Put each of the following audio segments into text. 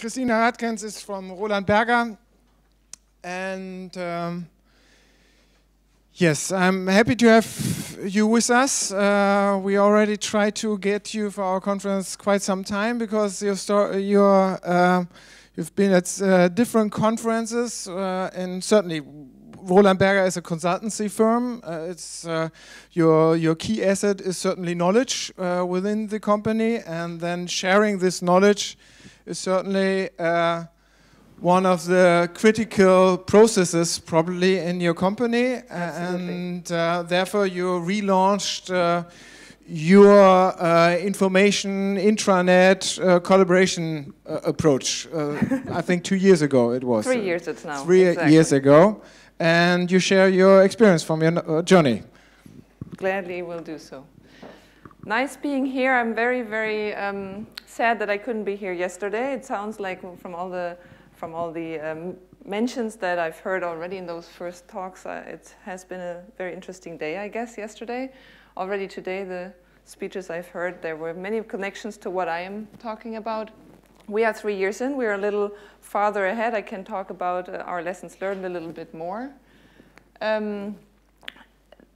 Christina Rahtgens is from Roland Berger, and yes, I'm happy to have you with us. We already tried to get you for our conference quite some time because you've been at different conferences, and certainly Roland Berger is a consultancy firm. Your key asset is certainly knowledge within the company, and then sharing this knowledge is certainly one of the critical processes probably in your company. And therefore you relaunched your information intranet collaboration approach. I think 2 years ago it was. 3 years it's now. 3 years ago. And you share your experience from your journey. Gladly will do so. Nice being here. I'm very, very sad that I couldn't be here yesterday. It sounds like from all the mentions that I've heard already in those first talks, it has been a very interesting day, I guess, yesterday. Already today, the speeches I've heard, there were many connections to what I am talking about. We are 3 years in. We're a little farther ahead. I can talk about our lessons learned a little bit more.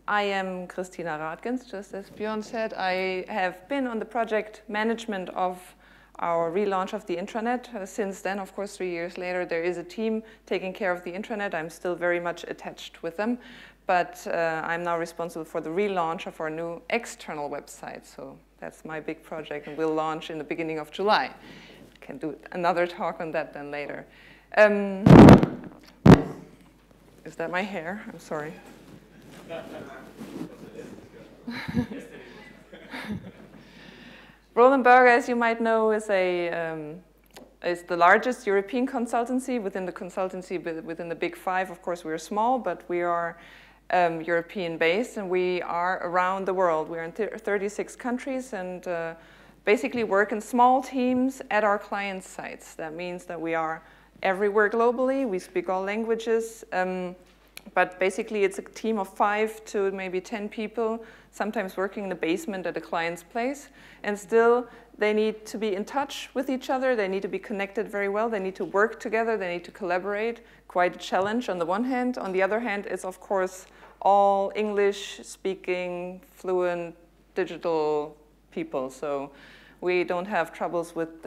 I am Christina Rahtgens, just as Björn said. I have been on the project management of our relaunch of the intranet. Since then, of course, 3 years later, there is a team taking care of the intranet. I'm still very much attached with them. But I'm now responsible for the relaunch of our new external website. So that's my big project, and we'll launch in the beginning of July. Can do another talk on that then later. Is that my hair? I'm sorry. Roland Berger, as you might know, is the largest European consultancy within the Big Five. Of course, we're small, but we are European-based, and we are around the world. We're in 36 countries, and basically work in small teams at our client sites. That means that we are everywhere globally. We speak all languages. But basically, it's a team of 5 to maybe 10 people, sometimes working in the basement at a client's place. And still, they need to be in touch with each other. They need to be connected very well. They need to work together. They need to collaborate. Quite a challenge on the one hand. On the other hand, it's, of course, all English-speaking, fluent, digital people. So we don't have troubles with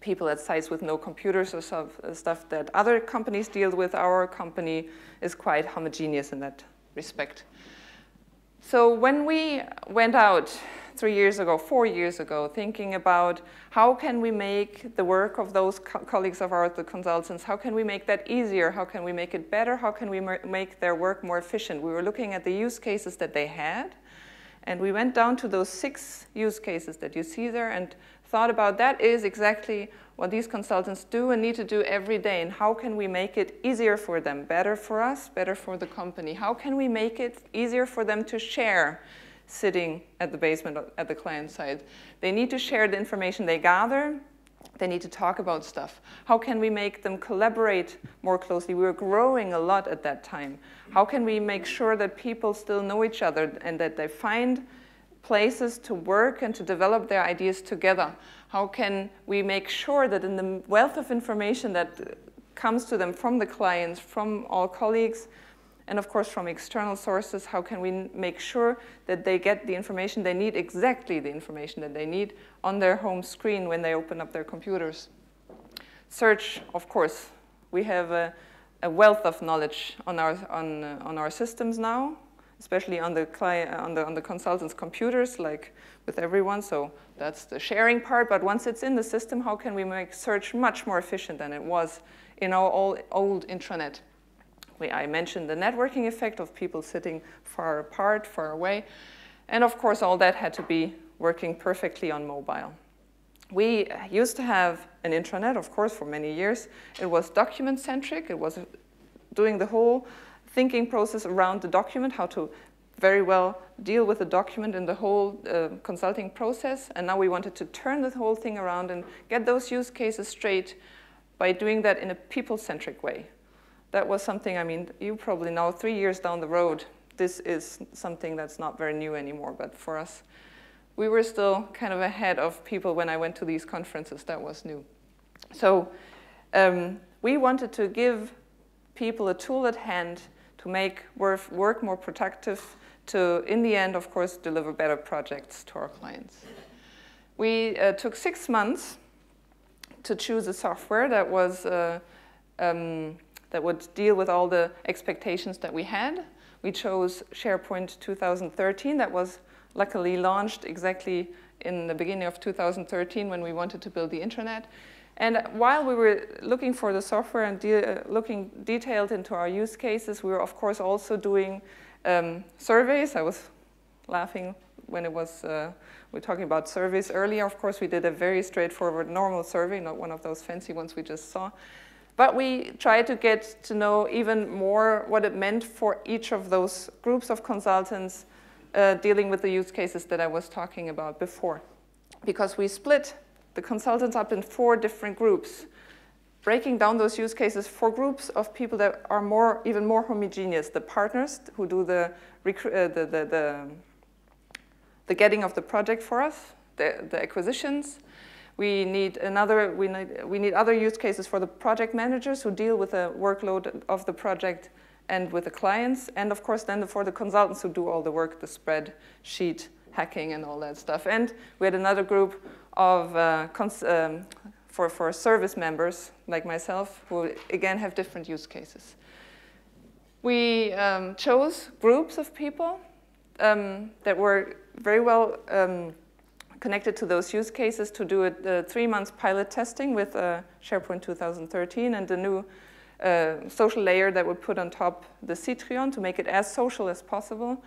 people at sites with no computers or stuff that other companies deal with. Our company is quite homogeneous in that respect. So when we went out 3 years ago, 4 years ago, thinking about how can we make the work of those colleagues of ours, the consultants, how can we make that easier? How can we make it better? How can we make their work more efficient? We were looking at the use cases that they had, and we went down to those 6 use cases that you see there and thought about that is exactly what these consultants do and need to do every day, and how can we make it easier for them, better for us, better for the company? How can we make it easier for them to share sitting at the basement at the client side? They need to share the information they gather. They need to talk about stuff. How can we make them collaborate more closely? We were growing a lot at that time. How can we make sure that people still know each other and that they find places to work and to develop their ideas together? How can we make sure that in the wealth of information that comes to them from the clients, from all colleagues, and of course from external sources, how can we make sure that they get the information they need, exactly the information that they need, on their home screen when they open up their computers? Search, of course. We have a wealth of knowledge on our systems now, especially on the consultants' computers, like with everyone. So that's the sharing part. But once it's in the system, how can we make search much more efficient than it was in our old intranet? I mentioned the networking effect of people sitting far apart, far away. And of course, all that had to be working perfectly on mobile. We used to have an intranet, of course, for many years. It was document-centric. It was doing the whole thinking process around the document, how to very well deal with the document in the whole consulting process. And now we wanted to turn the whole thing around and get those use cases straight by doing that in a people-centric way. That was something, I mean, you probably know, 3 years down the road, this is something that's not very new anymore. But for us, we were still kind of ahead of people when I went to these conferences. That was new. So we wanted to give people a tool at hand to make work more productive, to, in the end, of course, deliver better projects to our clients. We took 6 months to choose a software that was that would deal with all the expectations that we had. We chose SharePoint 2013. That was luckily launched exactly in the beginning of 2013 when we wanted to build the intranet. And while we were looking for the software and looking detailed into our use cases, we were of course also doing surveys. I was laughing when it was, we were talking about surveys earlier. Of course, we did a very straightforward normal survey, not one of those fancy ones we just saw. But we tried to get to know even more what it meant for each of those groups of consultants dealing with the use cases that I was talking about before. Because we split the consultants up in 4 different groups, breaking down those use cases for groups of people that are even more homogeneous. The partners who do the getting of the project for us, the acquisitions. We need other use cases for the project managers who deal with the workload of the project and with the clients, and of course then for the consultants who do all the work, the spreadsheet hacking and all that stuff. And we had another group of for service members like myself who again have different use cases. We chose groups of people that were very well connected to those use cases to do a 3-month pilot testing with SharePoint 2013 and the new social layer that would put on top the Citrion to make it as social as possible.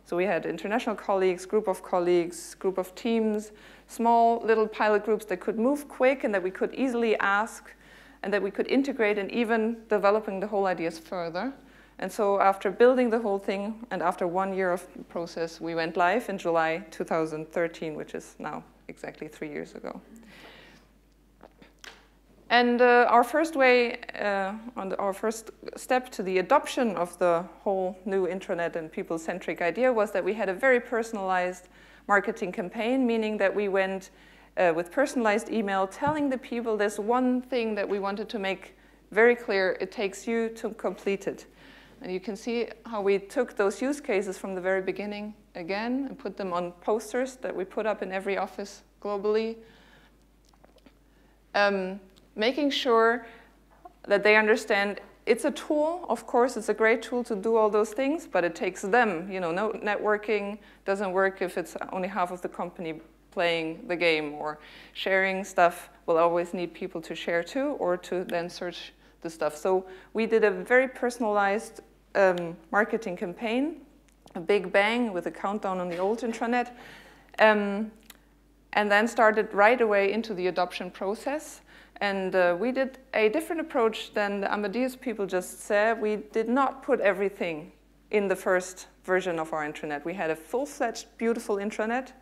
So we had international colleagues, group of teams, small little pilot groups that could move quick and that we could easily ask and that we could integrate and even developing the whole ideas further. And so after building the whole thing and after 1 year of process, we went live in July 2013, which is now exactly 3 years ago. And our first our first step to the adoption of the whole new intranet and people-centric idea was that we had a very personalized marketing campaign, meaning that we went with personalized email telling the people there's one thing that we wanted to make very clear, it takes you to complete it. And you can see how we took those use cases from the very beginning again and put them on posters that we put up in every office globally. Making sure that they understand it's a tool, of course, it's a great tool to do all those things, but it takes them. You know, no networking doesn't work if it's only half of the company playing the game, or sharing stuff will always need people to share too, or to then search the stuff. So we did a very personalized marketing campaign, a big bang with a countdown on the old intranet, and then started right away into the adoption process. And we did a different approach than the Amadeus people just said. We did not put everything in the first version of our intranet. We had a full-fledged, beautiful intranet,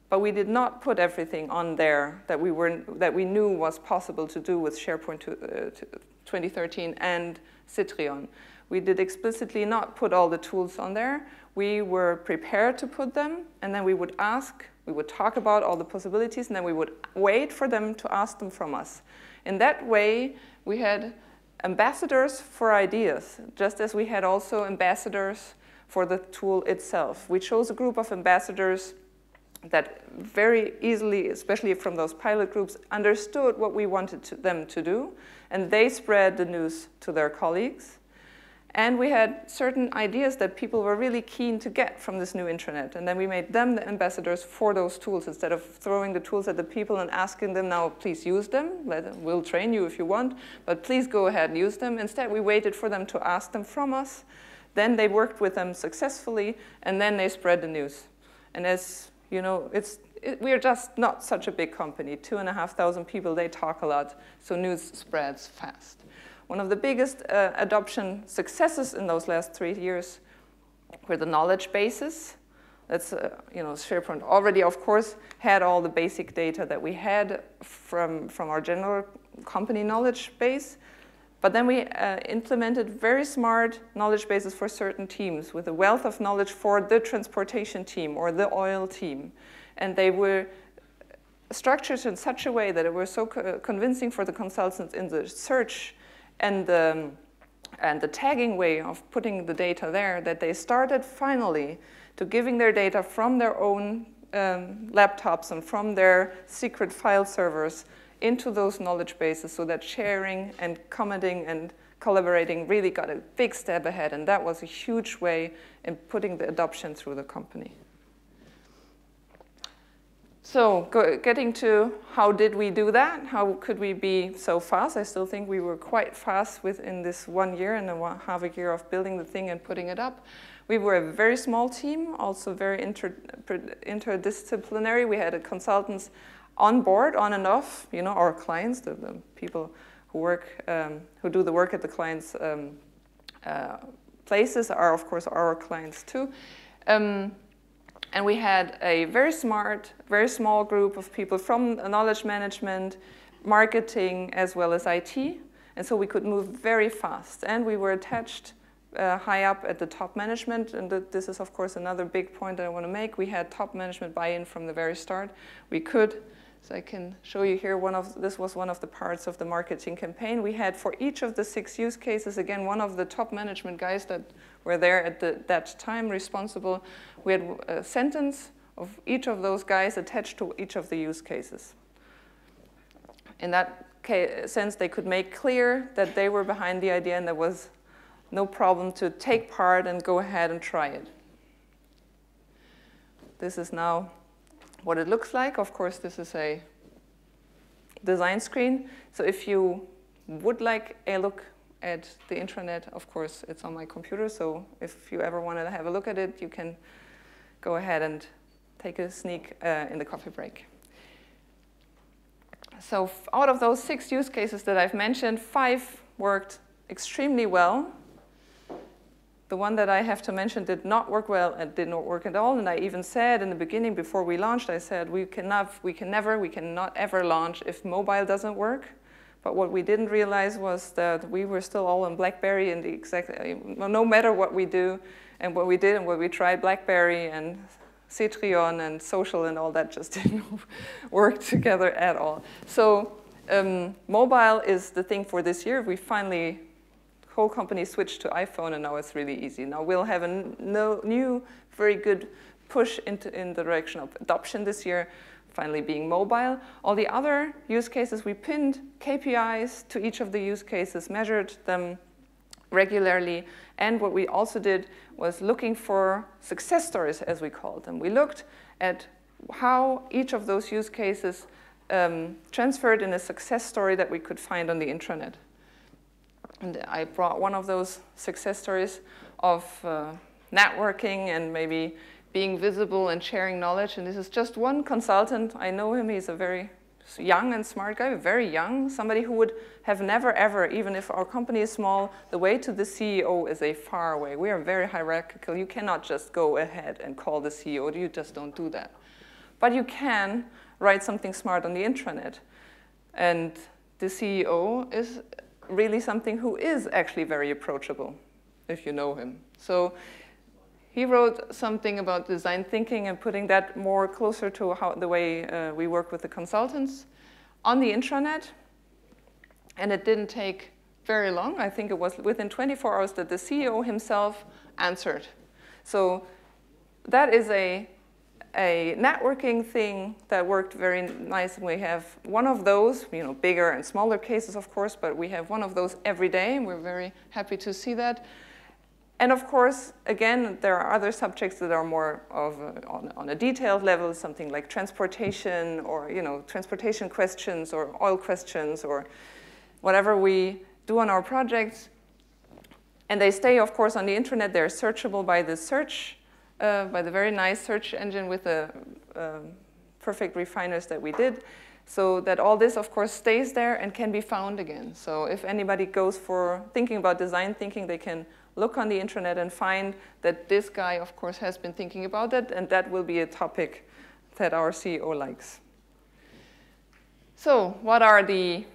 but we did not put everything on there that we knew was possible to do with SharePoint 2013 and Citrion. We did explicitly not put all the tools on there. We were prepared to put them, and then we would ask, we would talk about all the possibilities, and then we would wait for them to ask them from us. In that way, we had ambassadors for ideas, just as we had also ambassadors for the tool itself. We chose a group of ambassadors that very easily, especially from those pilot groups, understood what we wanted them to do, and they spread the news to their colleagues. And we had certain ideas that people were really keen to get from this new intranet. And then we made them the ambassadors for those tools instead of throwing the tools at the people and asking them, now, please use them. We'll train you if you want, but please go ahead and use them. Instead, we waited for them to ask them from us. Then they worked with them successfully, and then they spread the news. And as you know, we are just not such a big company. 2,500 people, they talk a lot, so news spreads fast. One of the biggest adoption successes in those last 3 years were the knowledge bases. That's, SharePoint already, of course, had all the basic data that we had from our general company knowledge base. But then we implemented very smart knowledge bases for certain teams with a wealth of knowledge for the transportation team or the oil team. And they were structured in such a way that it was so convincing for the consultants in the search and the tagging way of putting the data there, that they started finally to giving their data from their own laptops and from their secret file servers into those knowledge bases, so that sharing and commenting and collaborating really got a big step ahead. And that was a huge way in putting the adoption through the company. So getting to how did we do that? How could we be so fast? I still think we were quite fast within this 1 year and half a year of building the thing and putting it up. We were a very small team, also very interdisciplinary. We had consultants on board, on and off, you know, our clients, the people who work, who do the work at the clients' places are, of course, our clients too. And we had a very smart, very small group of people from knowledge management, marketing, as well as IT. And so we could move very fast. And we were attached high up at the top management. And this is, of course, another big point that I want to make. We had top management buy-in from the very start. We could, so I can show you here, this was one of the parts of the marketing campaign. We had for each of the 6 use cases, again, one of the top management guys that were there at that time responsible. We had a sentence of each of those guys attached to each of the use cases. In that sense, they could make clear that they were behind the idea and there was no problem to take part and go ahead and try it. This is now what it looks like. Of course, this is a design screen. So if you would like a look at the intranet, of course, it's on my computer. So if you ever want to have a look at it, you can go ahead and take a sneak in the coffee break. So out of those 6 use cases that I've mentioned, 5 worked extremely well. The one that I have to mention did not work well and did not work at all. And I even said in the beginning, before we launched, I said, we cannot ever launch if mobile doesn't work. But what we didn't realize was that we were still all on BlackBerry, and no matter what we do and what we did and what we tried, BlackBerry and Cetrion and social and all that just didn't work together at all. So mobile is the thing for this year. We finally, the whole company switched to iPhone, and now it's really easy. Now we'll have a new, very good push in the direction of adoption this year, finally being mobile. All the other use cases, we pinned KPIs to each of the use cases, measured them regularly, and what we also did was looking for success stories, as we called them. We looked at how each of those use cases transferred in a success story that we could find on the intranet. And I brought one of those success stories of networking and maybe being visible and sharing knowledge. And this is just one consultant. I know him. He's a very young and smart guy, very young, somebody who would have never, ever, even if our company is small, the way to the CEO is a far way. We are very hierarchical. You cannot just go ahead and call the CEO. You just don't do that. But you can write something smart on the intranet. And the CEO is really something who is actually very approachable, if you know him. So he wrote something about design thinking and putting that more closer to the way we work with the consultants on the intranet. And it didn't take very long. I think it was within 24 hours that the CEO himself answered. So that is a networking thing that worked very nice. We have one of those, bigger and smaller cases, of course, but we have one of those every day, and we're very happy to see that. And of course, again, there are other subjects that are more of on a detailed level, something like transportation or transportation questions or oil questions or whatever we do on our projects. And they stay, of course, on the internet. They're searchable by the search, by the very nice search engine with the perfect refiners that we did. So that all this, of course, stays there and can be found again. So if anybody goes for thinking about design thinking, they can look on the intranet and find that this guy, of course, has been thinking about it, and that will be a topic that our CEO likes. So what are the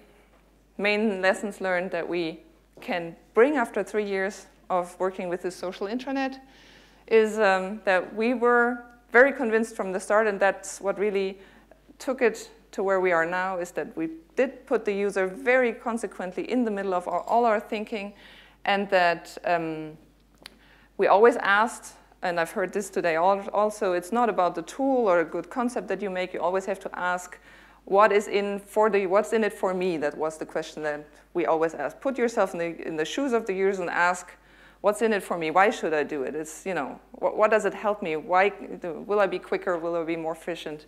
main lessons learned that we can bring after 3 years of working with this social intranet? Is that we were very convinced from the start, and that's what really took it to where we are now is that we did put the user very consequently in the middle of all our thinking, and that we always asked, and I've heard this today also, it's not about the tool or a good concept that you make. You always have to ask, what's in it for me? That was the question that we always ask. Put yourself in the shoes of the user and ask, what's in it for me? Why should I do it? It's, you know, what does it help me? Why will I be quicker? Will I be more efficient?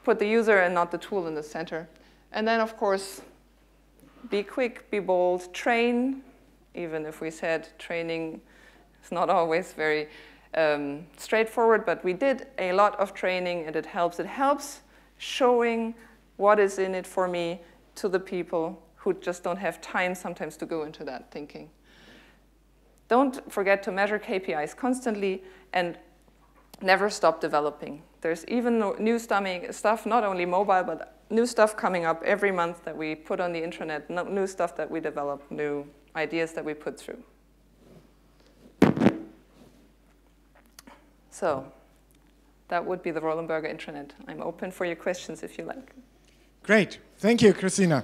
Put the user and not the tool in the center. And then, of course, be quick, be bold, train. Even if we said training is not always very straightforward, but we did a lot of training, and it helps. It helps showing what is in it for me to the people who just don't have time sometimes to go into that thinking. Don't forget to measure KPIs constantly and never stop developing. There's even new stuff, not only mobile, but new stuff coming up every month that we put on the intranet, new stuff that we develop, new ideas that we put through. So that would be the Roland Berger intranet. I'm open for your questions if you like. Great. Thank you, Christina.